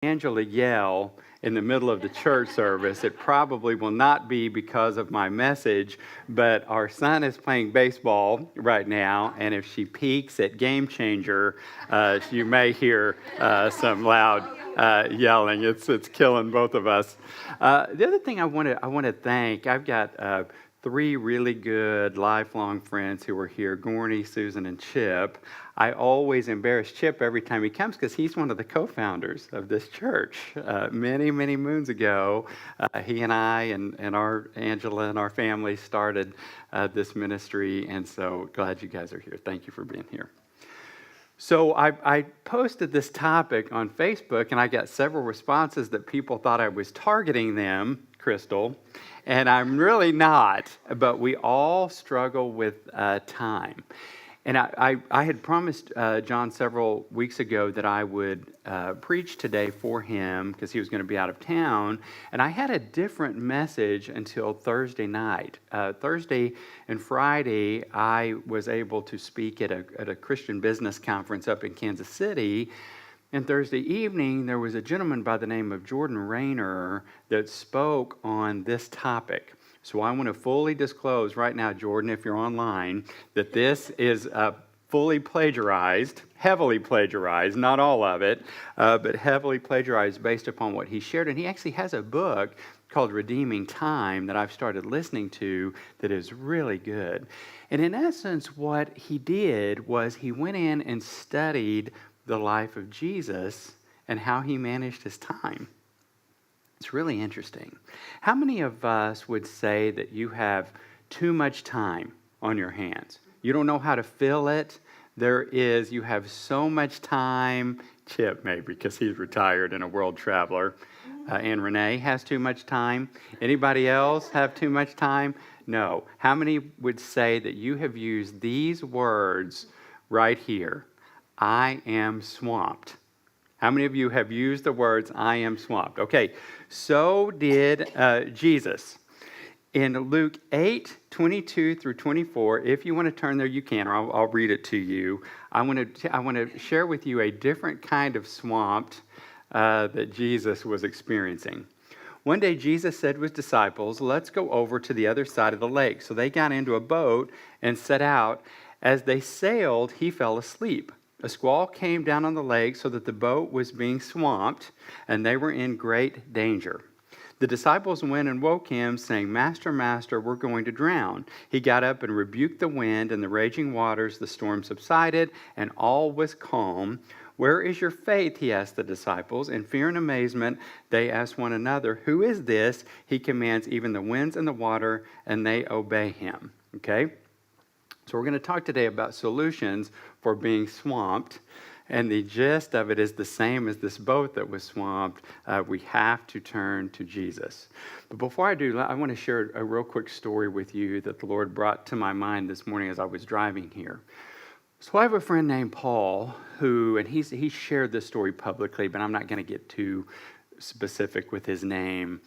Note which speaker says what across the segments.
Speaker 1: Angela yell in the middle of the church service, it probably will not be because of my message, but our son is playing baseball right now, and if she peeks at Game Changer, you may hear some loud yelling. It's killing both of us. The other thing I want to thank, I've got three really good lifelong friends who are here, Gorney, Susan, and Chip. I always embarrass Chip every time he comes because he's one of the co-founders of this church. Many, many moons ago, he and I and our Angela and our family started this ministry, and so glad you guys are here. Thank you for being here. So I posted this topic on Facebook, and I got several responses that people thought I was targeting them, Crystal, and I'm really not, but we all struggle with time. And I had promised John several weeks ago that I would preach today for him because he was going to be out of town. And I had a different message until Thursday night. Thursday and Friday, I was able to speak at a Christian business conference up in Kansas City. And Thursday evening, there was a gentleman by the name of Jordan Rayner that spoke on this topic. So I want to fully disclose right now, Jordan, if you're online, that this is fully plagiarized, heavily plagiarized, not all of it, but heavily plagiarized based upon what he shared. And he actually has a book called Redeeming Time that I've started listening to that is really good. And in essence, what he did was he went in and studied the life of Jesus and how he managed his time. It's really interesting. How many of us would say that you have too much time on your hands? You don't know how to fill it. You have so much time. Chip, maybe, because he's retired and a world traveler. And Renee has too much time. Anybody else have too much time? No. How many would say that you have used these words right here? I am swamped. How many of you have used the words, I am swamped? Okay, so did Jesus. In Luke 8:22 through 24, if you want to turn there, you can, or I'll read it to you. I want to share with you a different kind of swamped that Jesus was experiencing. One day, Jesus said to his disciples, let's go over to the other side of the lake. So they got into a boat and set out. As they sailed, he fell asleep. A squall came down on the lake so that the boat was being swamped, and they were in great danger. The disciples went and woke him, saying, Master, Master, we're going to drown. He got up and rebuked the wind and the raging waters. The storm subsided, and all was calm. Where is your faith? He asked the disciples. In fear and amazement, they asked one another, Who is this? He commands even the winds and the water, and they obey him. Okay? So we're going to talk today about solutions for being swamped. And the gist of it is the same as this boat that was swamped. We have to turn to Jesus. But before I do, I want to share a real quick story with you that the Lord brought to my mind this morning as I was driving here. So I have a friend named Paul and he shared this story publicly, but I'm not going to get too specific with his name.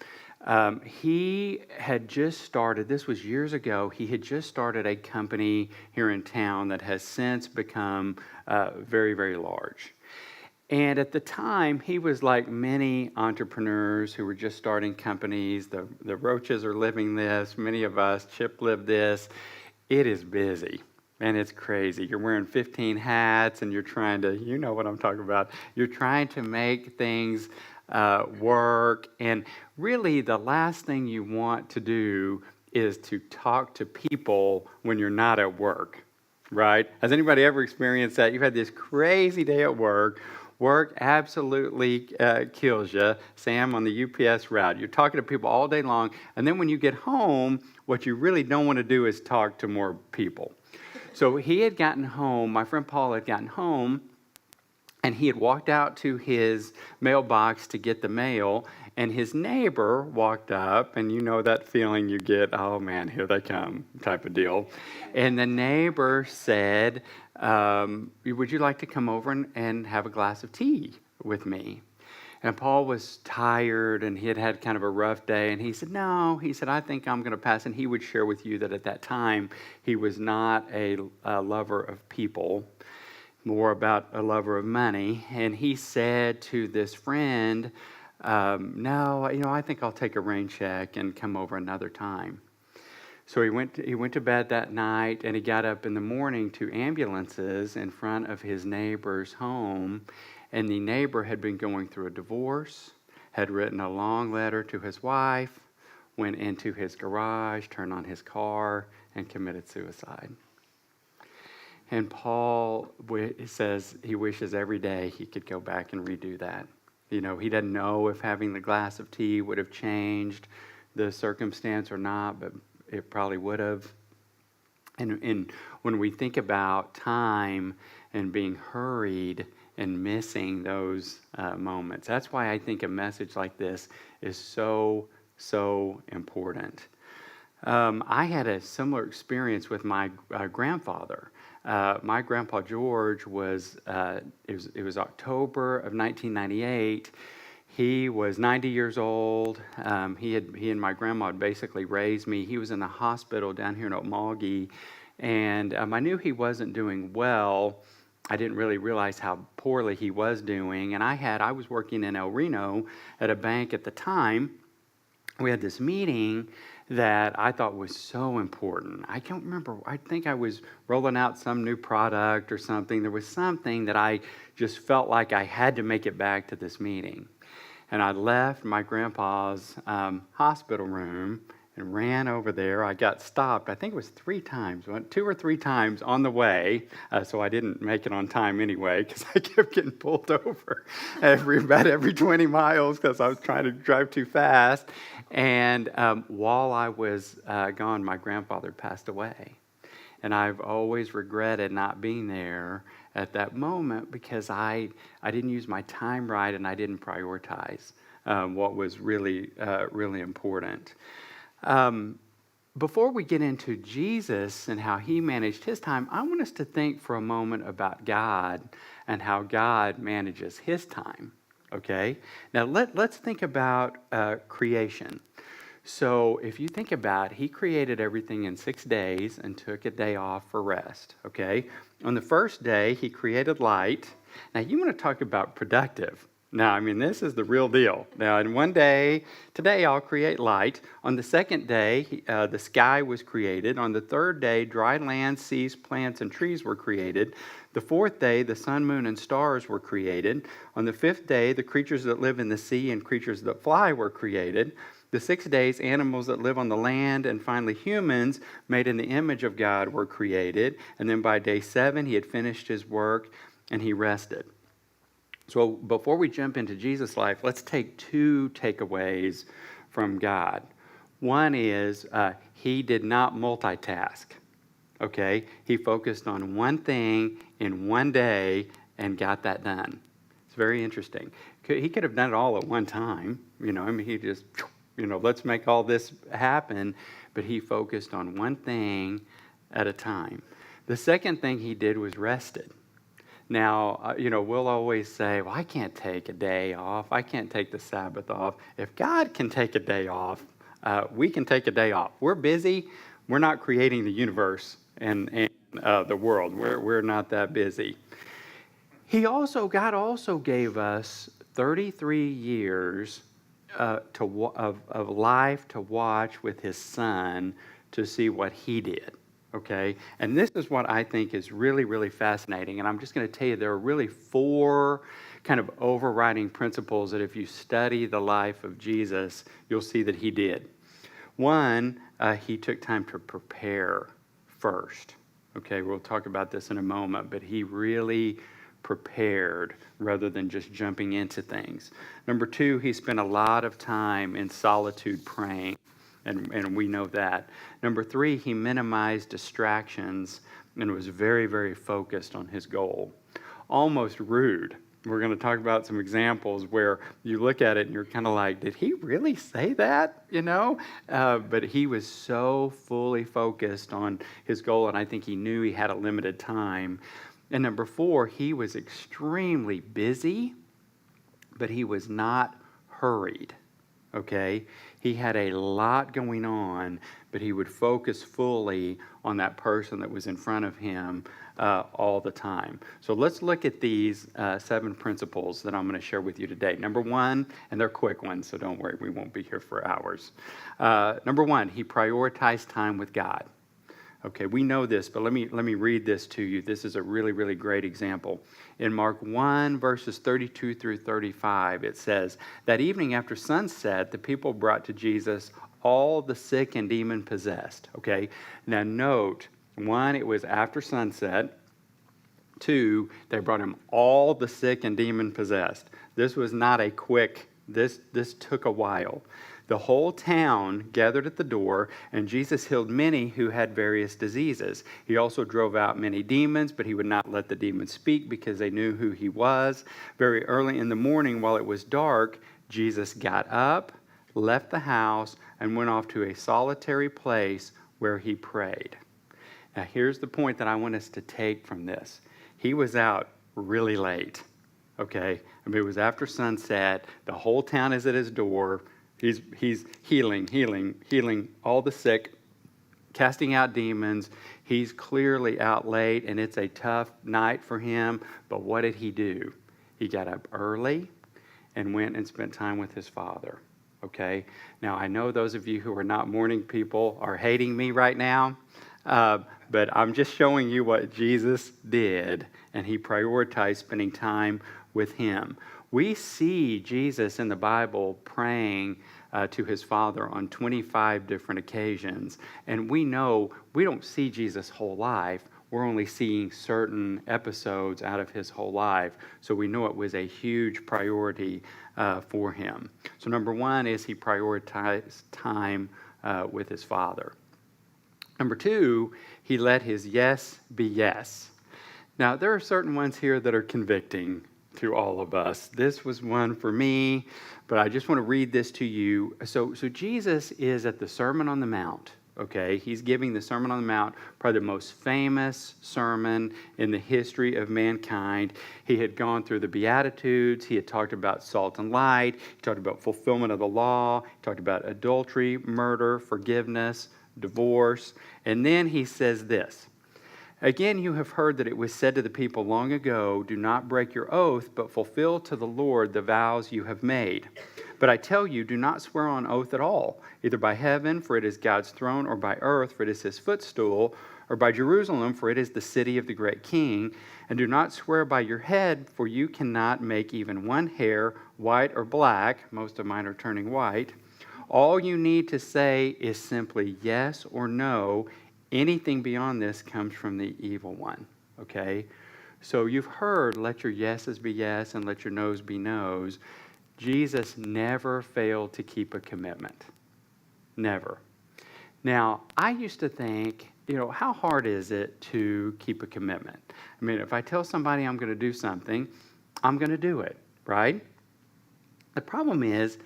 Speaker 1: He had just started, this was years ago, he had just started a company here in town that has since become very, very large. And at the time, he was like many entrepreneurs who were just starting companies. The Roaches are living this. Many of us, Chip lived this. It is busy. And it's crazy. You're wearing 15 hats and you're trying to, you know what I'm talking about. You're trying to make things work. And really the last thing you want to do is to talk to people when you're not at work, right? Has anybody ever experienced that? You've had this crazy day at work. Work absolutely kills you. Sam, on the UPS route, you're talking to people all day long. And then when you get home, what you really don't want to do is talk to more people. So he had gotten home, my friend Paul had gotten home, and he had walked out to his mailbox to get the mail, and his neighbor walked up, and you know that feeling you get, oh man, here they come, type of deal. And the neighbor said, would you like to come over and have a glass of tea with me? And Paul was tired, and he had had kind of a rough day, and he said, no, he said, I think I'm going to pass. And he would share with you that at that time, he was not a lover of people. more about a lover of money. And he said to this friend, no, I think I'll take a rain check and come over another time. So he went to bed that night, and he got up in the morning to ambulances in front of his neighbor's home. And the neighbor had been going through a divorce, had written a long letter to his wife, went into his garage, turned on his car, and committed suicide. And Paul says he wishes every day he could go back and redo that. He doesn't know if having the glass of tea would have changed the circumstance or not, but it probably would have. And when we think about time and being hurried and missing those moments, that's why I think a message like this is so important. I had a similar experience with my grandfather. My grandpa George was, it was October of 1998. He was 90 years old. He and my grandma had basically raised me. He was in the hospital down here in Okmulgee, and I knew he wasn't doing well. I didn't really realize how poorly he was doing, and I was working in El Reno at a bank at the time. We had this meeting that I thought was so important. I can't remember. I think I was rolling out some new product or something. There was something that I just felt like I had to make it back to this meeting. And I left my grandpa's hospital room and ran over there. I got stopped, I think it was 2 or 3 times on the way, so I didn't make it on time anyway, because I kept getting pulled over about every 20 miles because I was trying to drive too fast. And while I was gone, my grandfather passed away. And I've always regretted not being there at that moment because I didn't use my time right, and I didn't prioritize what was really important. Before we get into Jesus and how he managed his time, I want us to think for a moment about God and how God manages his time. Okay? Now let's think about creation. So if you think about it, he created everything in 6 days and took a day off for rest, okay? On the first day, he created light. Now, you want to talk about productive. Now, this is the real deal. Now, in one day, today I'll create light. On the second day, the sky was created. On the third day, dry land, seas, plants, and trees were created. The fourth day, the sun, moon, and stars were created. On the fifth day, the creatures that live in the sea and creatures that fly were created. The 6 days, animals that live on the land, and finally humans made in the image of God were created. And then by day 7, he had finished his work and he rested. So before we jump into Jesus' life, let's take 2 takeaways from God. One is he did not multitask. Okay? He focused on one thing in one day and got that done. It's very interesting. He could have done it all at one time. He just... let's make all this happen. But he focused on one thing at a time. The second thing he did was rested. Now, we'll always say, well, I can't take a day off. I can't take the Sabbath off. If God can take a day off, we can take a day off. We're busy. We're not creating the universe and the world. We're not that busy. God also gave us 33 years of life to watch with his son to see what he did, okay? And this is what I think is really, really fascinating. And I'm just going to tell you there are really 4 kind of overriding principles that if you study the life of Jesus, you'll see that he did. One, he took time to prepare first. Okay, we'll talk about this in a moment, but he really prepared rather than just jumping into things. Number 2, he spent a lot of time in solitude praying, and we know that. Number 3, he minimized distractions and was very, very focused on his goal. Almost rude. We're going to talk about some examples where you look at it and you're kind of like, did he really say that? But he was so fully focused on his goal, and I think he knew he had a limited time. And number 4, he was extremely busy, but he was not hurried, okay? He had a lot going on, but he would focus fully on that person that was in front of him all the time. So let's look at these 7 principles that I'm going to share with you today. Number 1, and they're quick ones, so don't worry, we won't be here for hours. Number 1, he prioritized time with God. Okay, we know this, but let me read this to you. This is a really, really great example. In Mark 1, verses 32 through 35, it says, "That evening after sunset, the people brought to Jesus all the sick and demon-possessed." Okay, now note, 1, it was after sunset. 2, they brought him all the sick and demon-possessed. This was not a quick, this took a while. The whole town gathered at the door, and Jesus healed many who had various diseases. He also drove out many demons, but he would not let the demons speak because they knew who he was. Very early in the morning, while it was dark, Jesus got up, left the house, and went off to a solitary place where he prayed. Now, here's the point that I want us to take from this. He was out really late, okay? I mean, it was after sunset. The whole town is at his door. He's healing all the sick, casting out demons. He's clearly out late, and it's a tough night for him. But what did he do? He got up early and went and spent time with his Father. Okay? Now, I know those of you who are not morning people are hating me right now, but I'm just showing you what Jesus did, and he prioritized spending time with him. We see Jesus in the Bible praying to his Father on 25 different occasions. And we know we don't see Jesus' whole life. We're only seeing certain episodes out of his whole life. So we know it was a huge priority for him. So number 1 is he prioritized time with his Father. Number 2, he let his yes be yes. Now, there are certain ones here that are convicting to all of us. This was one for me, but I just want to read this to you. So Jesus is at the Sermon on the Mount, okay? He's giving the Sermon on the Mount, probably the most famous sermon in the history of mankind. He had gone through the Beatitudes. He had talked about salt and light. He talked about fulfillment of the law. He talked about adultery, murder, forgiveness, divorce. And then he says this, "Again, you have heard that it was said to the people long ago, 'Do not break your oath, but fulfill to the Lord the vows you have made.' But I tell you, do not swear on oath at all, either by heaven, for it is God's throne, or by earth, for it is his footstool, or by Jerusalem, for it is the city of the great king. And do not swear by your head, for you cannot make even one hair white or black." Most of mine are turning white. "All you need to say is simply yes or no. Anything beyond this comes from the evil one." Okay? So you've heard, let your yeses be yes and let your noes be noes. Jesus never failed to keep a commitment. Never. Now, I used to think, how hard is it to keep a commitment? I mean, if I tell somebody I'm going to do something, I'm going to do it, right? The problem is,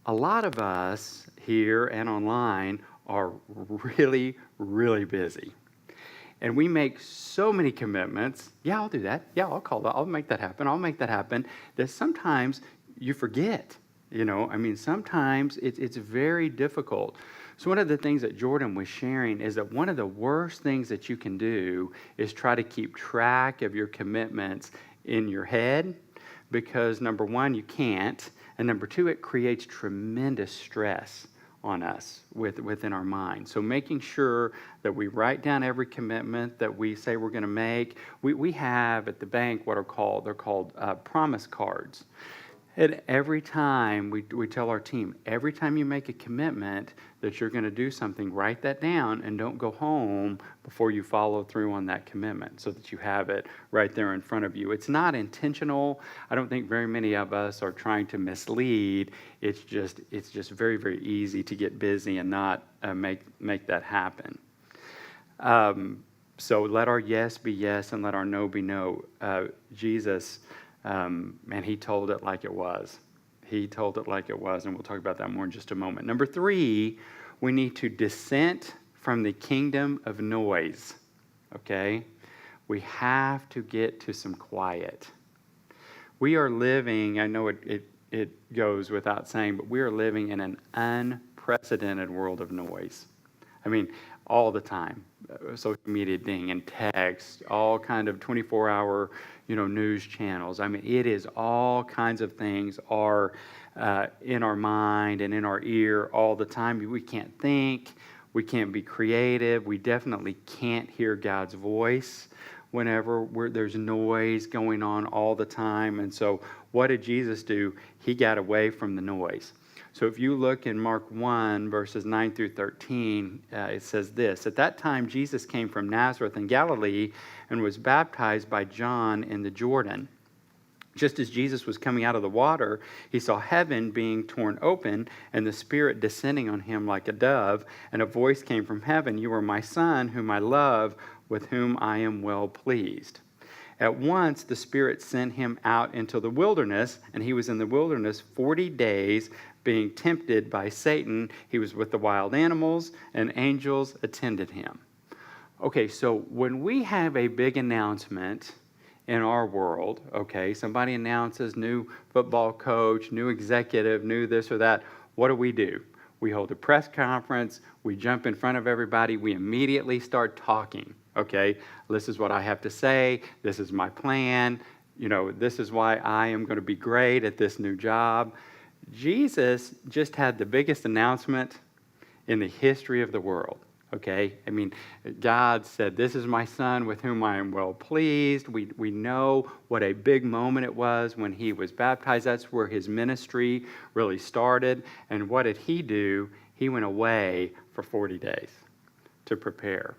Speaker 1: a lot of us here and online are really, really busy. And we make so many commitments. Yeah, I'll do that. Yeah, I'll call that. I'll make that happen. I'll make that happen. That sometimes you forget. Sometimes it's very difficult. So one of the things that Jordan was sharing is that one of the worst things that you can do is try to keep track of your commitments in your head, because number 1, you can't. And number 2, it creates tremendous stress on us within our mind. So making sure that we write down every commitment that we say we're going to make. We have at the bank what they're called promise cards. And every time we tell our team, every time you make a commitment that you're going to do something, write that down and don't go home before you follow through on that commitment, so that you have it right there in front of you. It's not intentional. I don't think very many of us are trying to mislead. It's just very, very easy to get busy and not make that happen. So let our yes be yes and let our no be no. Jesus, and he told it like it was. He told it like it was, and we'll talk about that more in just a moment. Number 3, we need to dissent from the kingdom of noise, okay? We have to get to some quiet. We are living, I know it it goes without saying, but we are living in an unprecedented world of noise. I mean, all the time, social media ding and text, all kind of 24-hour, news channels. I mean, it is all kinds of things are in our mind and in our ear all the time. We can't think. We can't be creative. We definitely can't hear God's voice whenever there's noise going on all the time. And so what did Jesus do? He got away from the noise. So if you look in Mark 1, verses 9 through 13, it says this: At that time, Jesus came from Nazareth in Galilee and was baptized by John in the Jordan. Just as Jesus was coming out of the water, he saw heaven being torn open and the Spirit descending on him like a dove. And a voice came from heaven, "You are my Son, whom I love, with whom I am well pleased." At once the Spirit sent him out into the wilderness, and he was in the wilderness 40 days, being tempted by Satan. He was with the wild animals, and angels attended him. Okay, so when we have a big announcement in our world, okay, somebody announces new football coach, new executive, new this or that, what do? We hold a press conference, we jump in front of everybody, we immediately start talking, okay? This is what I have to say, this is my plan, this is why I am going to be great at this new job. Jesus just had the biggest announcement in the history of the world, okay? I mean, God said, "This is my Son with whom I am well pleased." We know what a big moment it was when he was baptized. That's where his ministry really started. And what did he do? He went away for 40 days to prepare.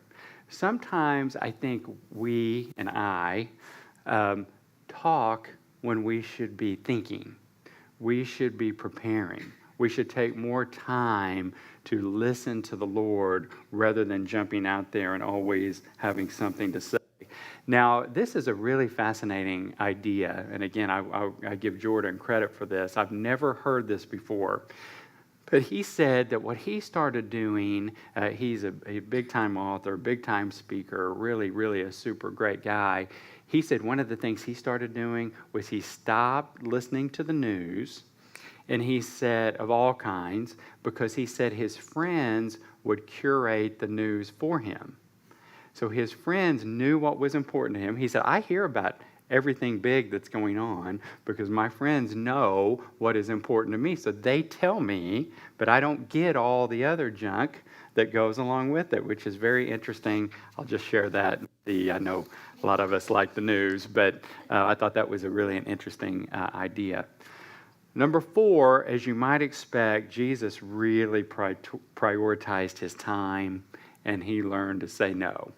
Speaker 1: Sometimes I think we and I talk when we should be thinking. We should be preparing. We should take more time to listen to the Lord rather than jumping out there and always having something to say. Now, this is a really fascinating idea. And again, I give Jordan credit for this. I've never heard this before. But he said that what he started doing, he's a big-time author, big-time speaker, really, really a super great guy. He said one of the things he started doing was he stopped listening to the news, and he said, of all kinds, because he said his friends would curate the news for him. So his friends knew what was important to him. He said, I hear about everything big that's going on because my friends know what is important to me. So they tell me, but I don't get all the other junk that goes along with it, which is very interesting. I'll just share that. I know a lot of us like the news, but I thought that was really an interesting idea. Number 4, as you might expect, Jesus really prioritized his time, and he learned to say no.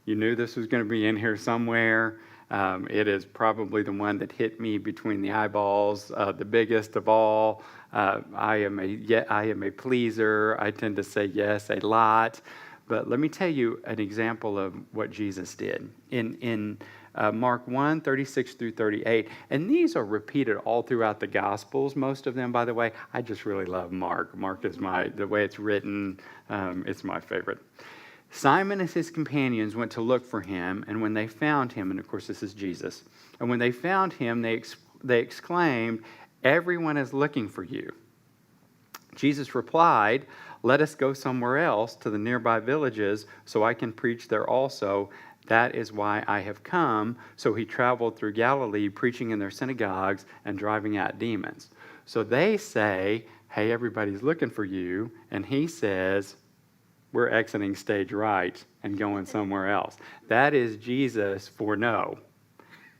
Speaker 1: You knew this was going to be in here somewhere. It is probably the one that hit me between the eyeballs, the biggest of all. I am a pleaser. I tend to say yes a lot. But let me tell you an example of what Jesus did. In Mark 1, 36 through 38, and these are repeated all throughout the Gospels, most of them, by the way. I just really love Mark. Mark is the way it's written, it's my favorite. Simon and his companions went to look for him, and when they found him, and of course this is Jesus, and when they found him, they exclaimed, "Everyone is looking for you." Jesus replied, "Let us go somewhere else to the nearby villages so I can preach there also. That is why I have come." So he traveled through Galilee, preaching in their synagogues and driving out demons. So they say, "Hey, everybody's looking for you." And he says, "We're exiting stage right and going somewhere else." That is Jesus for no.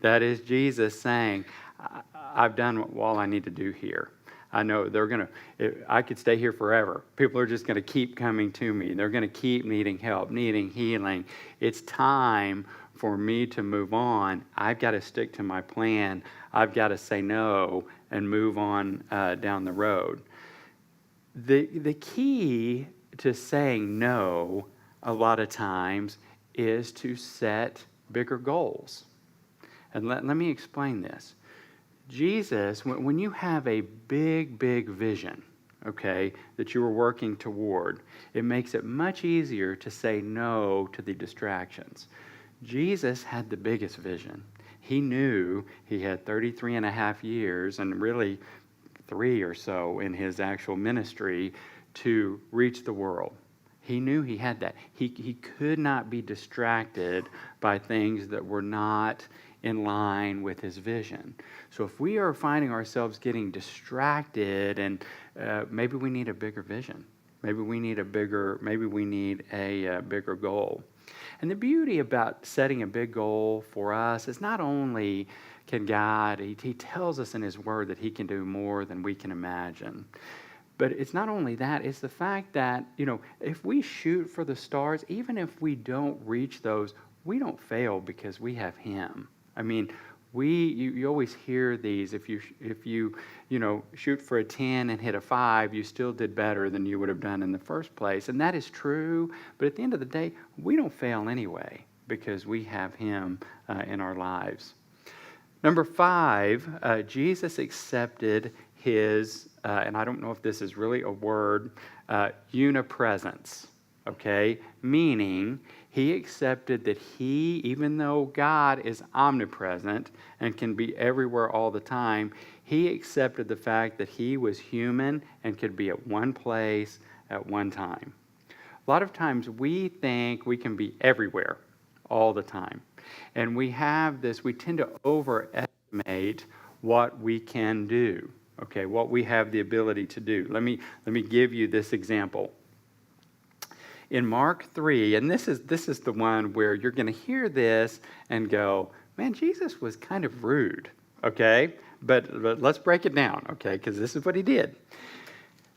Speaker 1: That is Jesus saying, I've done all I need to do here. I know I could stay here forever. People are just going to keep coming to me. They're going to keep needing help, needing healing. It's time for me to move on. I've got to stick to my plan. I've got to say no and move on down the road. The key to saying no a lot of times is to set bigger goals. And let me explain this. Jesus, when you have a big vision, okay, that you are working toward, it makes it much easier to say no to the distractions. Jesus had the biggest vision. He knew he had 33 and a half years and really 3 or so in his actual ministry to reach the world. He knew he had that. He could not be distracted by things that were not in line with his vision. So if we are finding ourselves getting distracted, and maybe we need a bigger vision. Maybe we need a bigger goal. And the beauty about setting a big goal for us is not only can God, he tells us in his word that he can do more than we can imagine. But it's not only that, it's the fact that, if we shoot for the stars, even if we don't reach those, we don't fail because we have him. I mean, you always hear these, if you shoot for a 10 and hit a 5, you still did better than you would have done in the first place. And that is true, but at the end of the day, we don't fail anyway because we have him in our lives. Number 5, Jesus accepted his, and I don't know if this is really a word, unipresence, okay? Meaning, he accepted that he, even though God is omnipresent and can be everywhere all the time, he accepted the fact that he was human and could be at one place at one time. A lot of times we think we can be everywhere all the time. And we tend to overestimate what we can do, okay, what we have the ability to do. Let me give you this example. In Mark 3, and this is the one where you're going to hear this and go, man, Jesus was kind of rude, okay? But let's break it down, okay, because this is what he did.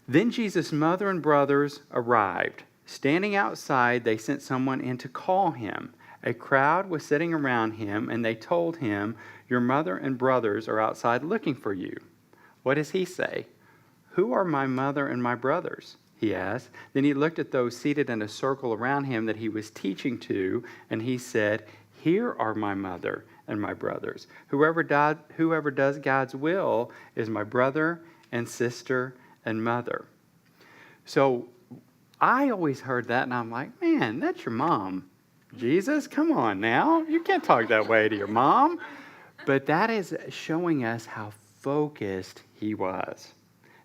Speaker 1: Then Jesus' mother and brothers arrived. Standing outside, they sent someone in to call him. A crowd was sitting around him, and they told him, your mother and brothers are outside looking for you. What does he say? Who are my mother and my brothers? He asked. Then he looked at those seated in a circle around him that he was teaching to, and he said, here are my mother and my brothers. Whoever does God's will is my brother and sister and mother. So I always heard that, and I'm like, man, that's your mom. Jesus, come on now. You can't talk that way to your mom. But that is showing us how focused he was.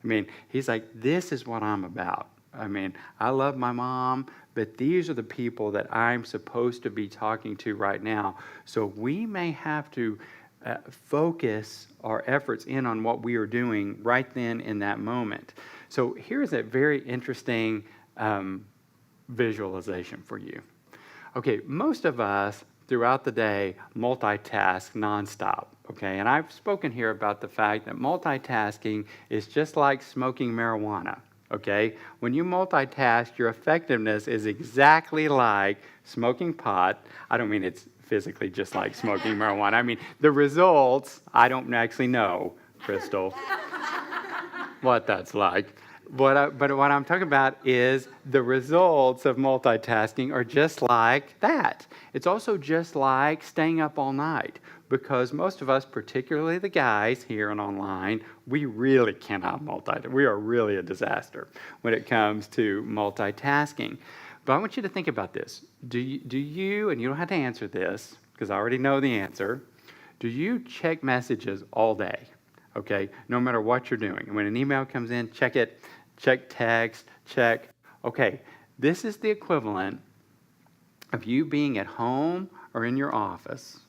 Speaker 1: I mean, he's like, this is what I'm about. I mean, I love my mom, but these are the people that I'm supposed to be talking to right now. So we may have to focus our efforts in on what we are doing right then in that moment. So here's a very interesting visualization for you. Okay, most of us throughout the day multitask nonstop, okay? And I've spoken here about the fact that multitasking is just like smoking marijuana, okay? When you multitask, your effectiveness is exactly like smoking pot. I don't mean it's physically just like smoking marijuana. I mean, the results, I don't actually know, Crystal, what that's like. But what I'm talking about is the results of multitasking are just like that. It's also just like staying up all night, because most of us, particularly the guys here and online, we really cannot multitask. We are really a disaster when it comes to multitasking. But I want you to think about this. Do you, and you don't have to answer this because I already know the answer, do you check messages all day? Okay, no matter what you're doing. And when an email comes in, check it. Check text, check. Okay, this is the equivalent of you being at home or in your office,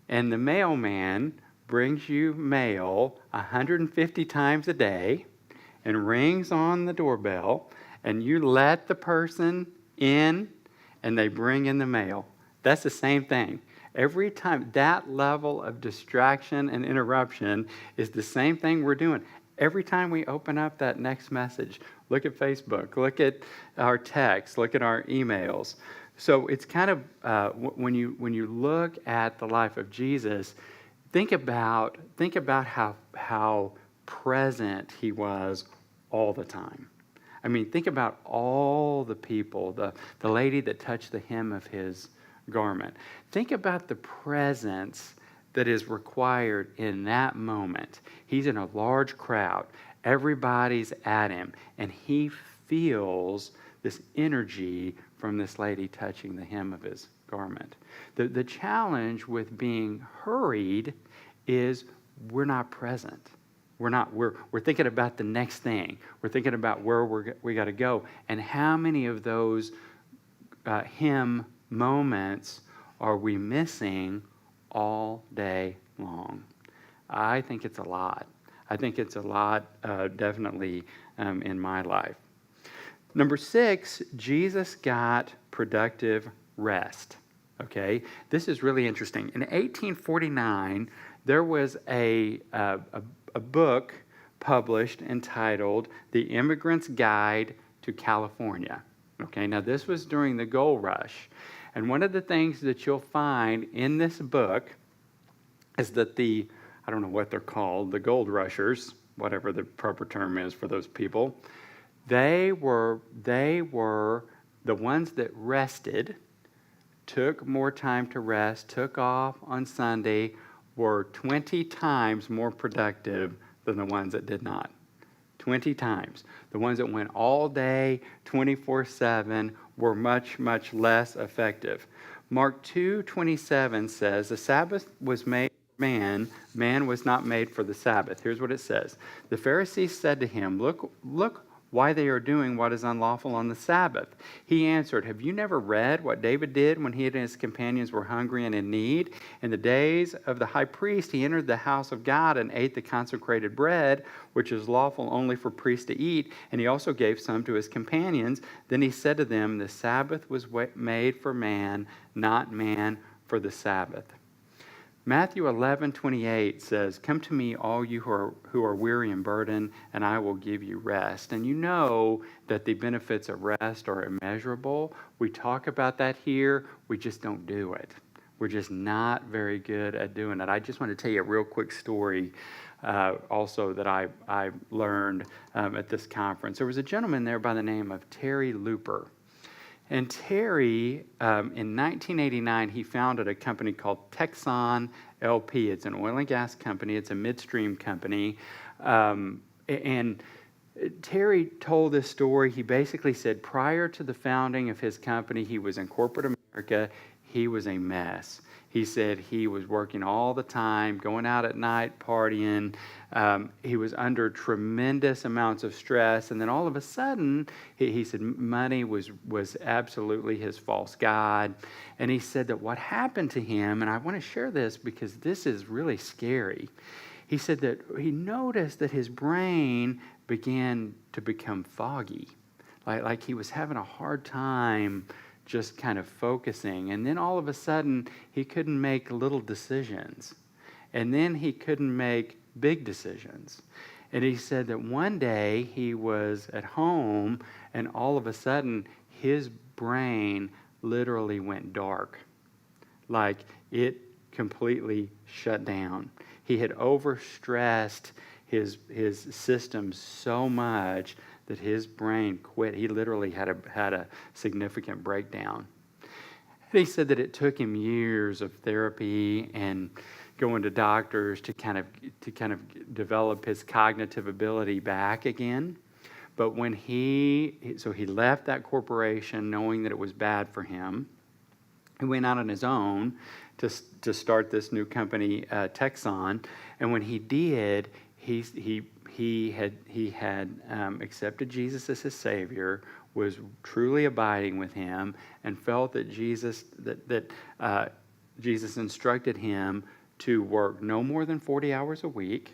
Speaker 1: and the mailman brings you mail 150 times a day and rings on the doorbell, and you let the person in, and they bring in the mail. That's the same thing. Every time, that level of distraction and interruption is the same thing we're doing. Every time we open up that next message, look at Facebook, look at our text, look at our emails. So it's kind of, when you look at the life of Jesus, think about how present he was all the time. I mean, think about all the people, the lady that touched the hem of his garment. Think about the presence that is required in that moment. He's in a large crowd. Everybody's at him, and he feels this energy from this lady touching the hem of his garment. The challenge with being hurried is we're not present. we're thinking about the next thing. We're thinking about where we got to go. And how many of those him moments are we missing all day long? I think it's a lot. I think it's a lot, definitely, in my life. Number 6, Jesus got productive rest. Okay, this is really interesting. In 1849, there was a book published entitled "The Immigrant's Guide to California." Okay, now this was during the gold rush, and one of the things that you'll find in this book is that I don't know what they're called, the gold rushers, whatever the proper term is for those people, they were the ones that rested, took more time to rest, took off on Sunday, were 20 times more productive than the ones that did not. 20 times. The ones that went all day, 24/7, were much, much less effective. Mark 2:27 says, "The Sabbath was made for man, man was not made for the Sabbath." Here's what it says. "The Pharisees said to him, Look why they are doing what is unlawful on the Sabbath." He answered, "Have you never read what David did when he and his companions were hungry and in need? In the days of the high priest, he entered the house of God and ate the consecrated bread, which is lawful only for priests to eat, and he also gave some to his companions. Then he said to them, the Sabbath was made for man, not man for the Sabbath." Matthew 11:28 says, "Come to me, all you who are weary and burdened, and I will give you rest." And you know that the benefits of rest are immeasurable. We talk about that here. We just don't do it. We're just not very good at doing it. I just want to tell you a real quick story also that I learned at this conference. There was a gentleman there by the name of Terry Looper. And Terry, in 1989, he founded a company called Texon LP. It's an oil and gas company. It's a midstream company. And Terry told this story. He basically said prior to the founding of his company, he was in corporate America. He was a mess. He said he was working all the time, going out at night, partying. He was under tremendous amounts of stress. And then all of a sudden, he said money was absolutely his false god. And he said that what happened to him, and I want to share this because this is really scary. He said that he noticed that his brain began to become foggy, like he was having a hard time just kind of focusing. And then all of a sudden, he couldn't make little decisions. And then he couldn't make big decisions. And he said that one day he was at home and all of a sudden his brain literally went dark. Like it completely shut down. He had overstressed his system so much that his brain quit. He literally had a significant breakdown. And he said that it took him years of therapy and going to doctors to kind of develop his cognitive ability back again. But when he left that corporation knowing that it was bad for him. He went out on his own to start this new company, Texon. And when he did, he had accepted Jesus as his Savior, was truly abiding with him, and felt that Jesus instructed him to work no more than 40 hours a week,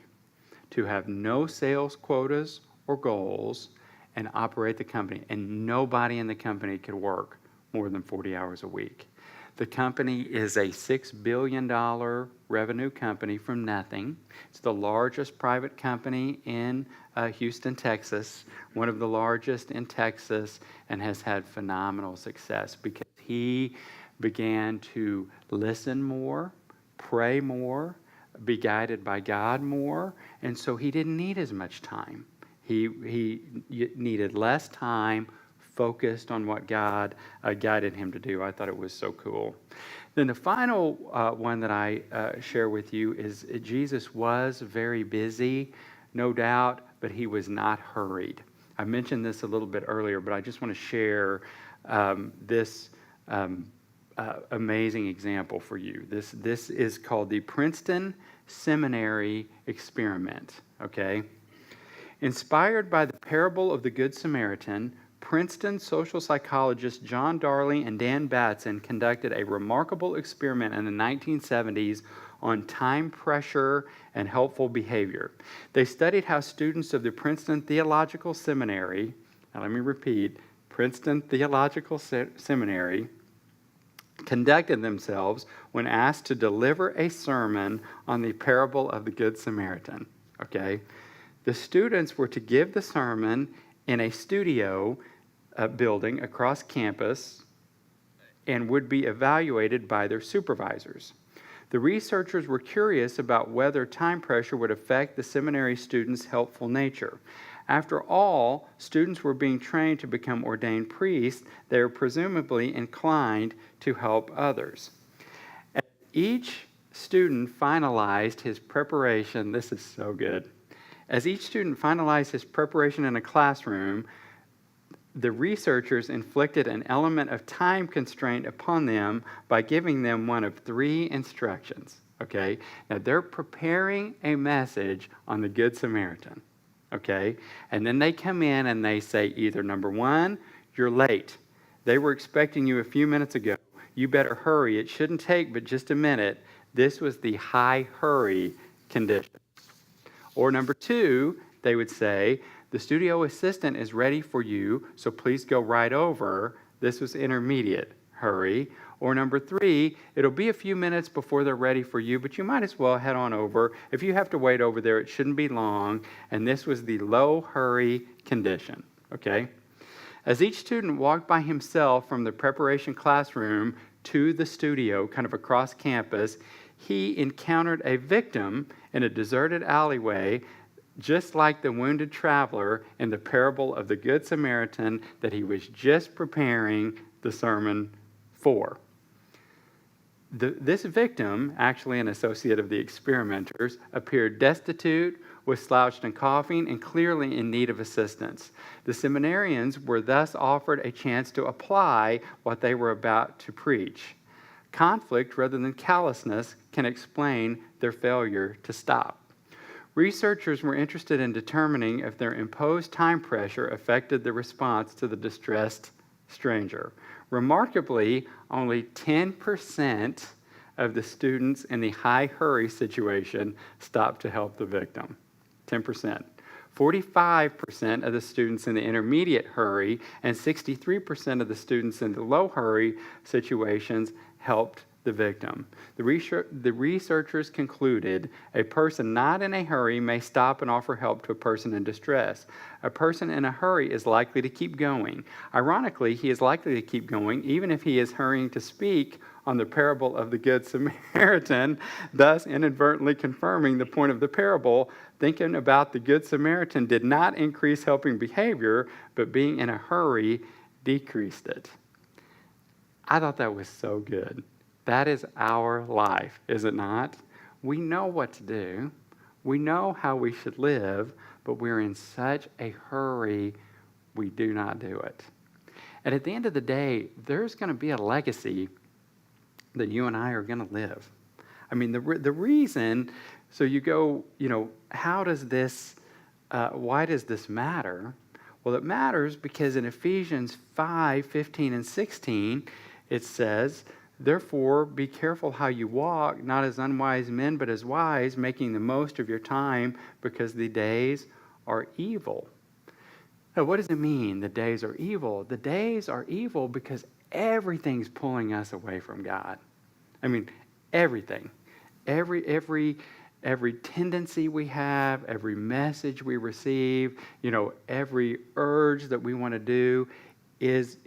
Speaker 1: to have no sales quotas or goals, and operate the company. And nobody in the company could work more than 40 hours a week. The company is a $6 billion revenue company from nothing. It's the largest private company in Houston, Texas, one of the largest in Texas, and has had phenomenal success because he began to listen more, pray more, be guided by God more, and so he didn't need as much time. He needed less time, focused on what God guided him to do. I thought it was so cool. Then the final one that I share with you is Jesus was very busy, no doubt, but he was not hurried. I mentioned this a little bit earlier, but I just want to share this amazing example for you. This is called the Princeton Seminary experiment. okay? Inspired by the parable of the Good Samaritan, Princeton social psychologists John Darley and Dan Batson conducted a remarkable experiment in the 1970s on time pressure and helpful behavior. They studied how students of the Princeton Theological Seminary, now let me repeat, Princeton Theological Seminary, conducted themselves when asked to deliver a sermon on the parable of the Good Samaritan, okay? The students were to give the sermon in a studio building across campus and would be evaluated by their supervisors. The researchers were curious about whether time pressure would affect the seminary students' helpful nature. After all, students were being trained to become ordained priests. They were presumably inclined to help others. As each student finalized his preparation, this is so good. As each student finalized his preparation in a classroom, the researchers inflicted an element of time constraint upon them by giving them one of three instructions, okay? Now, they're preparing a message on the Good Samaritan, okay? And then they come in and they say either, number one, you're late. They were expecting you a few minutes ago. You better hurry. It shouldn't take but just a minute. This was the high hurry condition. Or number two, they would say, the studio assistant is ready for you, so please go right over. This was intermediate hurry. Or number three, it'll be a few minutes before they're ready for you, but you might as well head on over. If you have to wait over there, it shouldn't be long. And this was the low hurry condition, okay? As each student walked by himself from the preparation classroom to the studio, kind of across campus, he encountered a victim in a deserted alleyway, just like the wounded traveler in the parable of the Good Samaritan that he was just preparing the sermon for. This victim, actually an associate of the experimenters, appeared destitute, was slouched and coughing, and clearly in need of assistance. The seminarians were thus offered a chance to apply what they were about to preach. Conflict, rather than callousness, can explain their failure to stop. Researchers were interested in determining if their imposed time pressure affected the response to the distressed stranger. Remarkably, only 10% of the students in the high hurry situation stopped to help the victim. 10%. 45% of the students in the intermediate hurry and 63% of the students in the low hurry situations helped the victim. The researchers concluded a person not in a hurry may stop and offer help to a person in distress. A person in a hurry is likely to keep going. Ironically, he is likely to keep going even if he is hurrying to speak on the parable of the Good Samaritan, thus inadvertently confirming the point of the parable. Thinking about the Good Samaritan did not increase helping behavior, but being in a hurry decreased it. I thought that was so good. That is our life, is it not? We know what to do. We know how we should live, but we're in such a hurry, we do not do it. And at the end of the day, there's going to be a legacy that you and I are going to live. I mean, the reason, so you go, how does this, why does this matter? Well, it matters because in Ephesians 5:15 and 16, it says, therefore, be careful how you walk, not as unwise men, but as wise, making the most of your time, because the days are evil. Now, what does it mean, the days are evil? The days are evil because everything's pulling us away from God. I mean, everything. Every tendency we have, every message we receive, every urge that we want to do is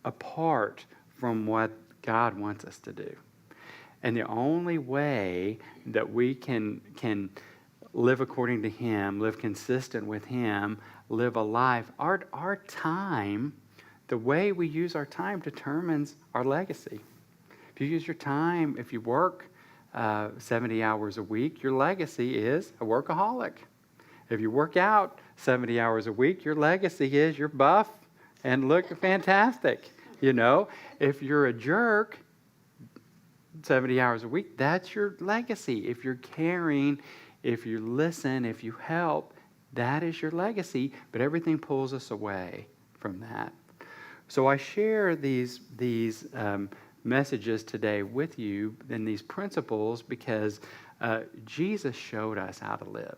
Speaker 1: apart from what God wants us to do. And the only way that we can live according to Him, live consistent with Him, live a life, our time, the way we use our time determines our legacy. If you use your time, if you work 70 hours a week, your legacy is a workaholic. If you work out 70 hours a week, your legacy is you're buff and look fantastic. If you're a jerk 70 hours a week, that's your legacy. If you're carrying if you listen, if you help, that is your legacy, but everything pulls us away from that. So I share these messages today with you and these principles because Jesus showed us how to live.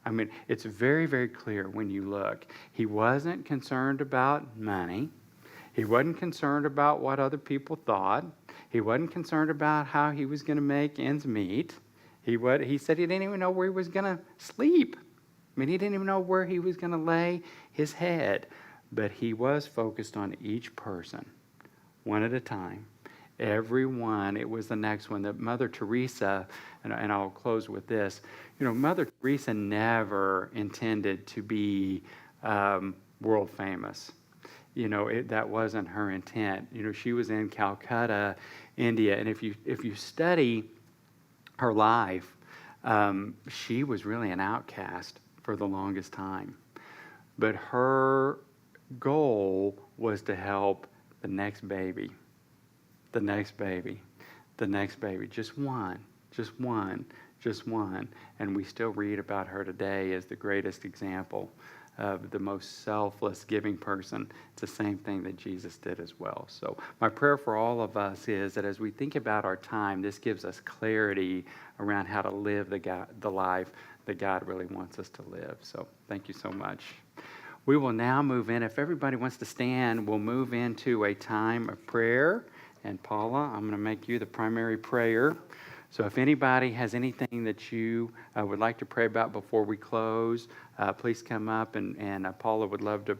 Speaker 1: I mean, it's very, very clear when you look. He wasn't concerned about money. He wasn't concerned about what other people thought. He wasn't concerned about how he was going to make ends meet. He said he didn't even know where he was going to sleep. I mean, he didn't even know where he was going to lay his head. But he was focused on each person, one at a time. Everyone, it was the next one. That Mother Teresa, and I'll close with this. Mother Teresa never intended to be world famous. That wasn't her intent. She was in Calcutta, India, and if you study her life, she was really an outcast for the longest time. But her goal was to help the next baby, just one. And we still read about her today as the greatest example of the most selfless giving person. It's the same thing that Jesus did as well. So my prayer for all of us is that as we think about our time, this gives us clarity around how to live the life that God really wants us to live. So thank you so much. We will now move in. If everybody wants to stand, we'll move into a time of prayer. And Paula, I'm going to make you the primary prayer. So if anybody has anything that you would like to pray about before we close, please come up, and Paula would love to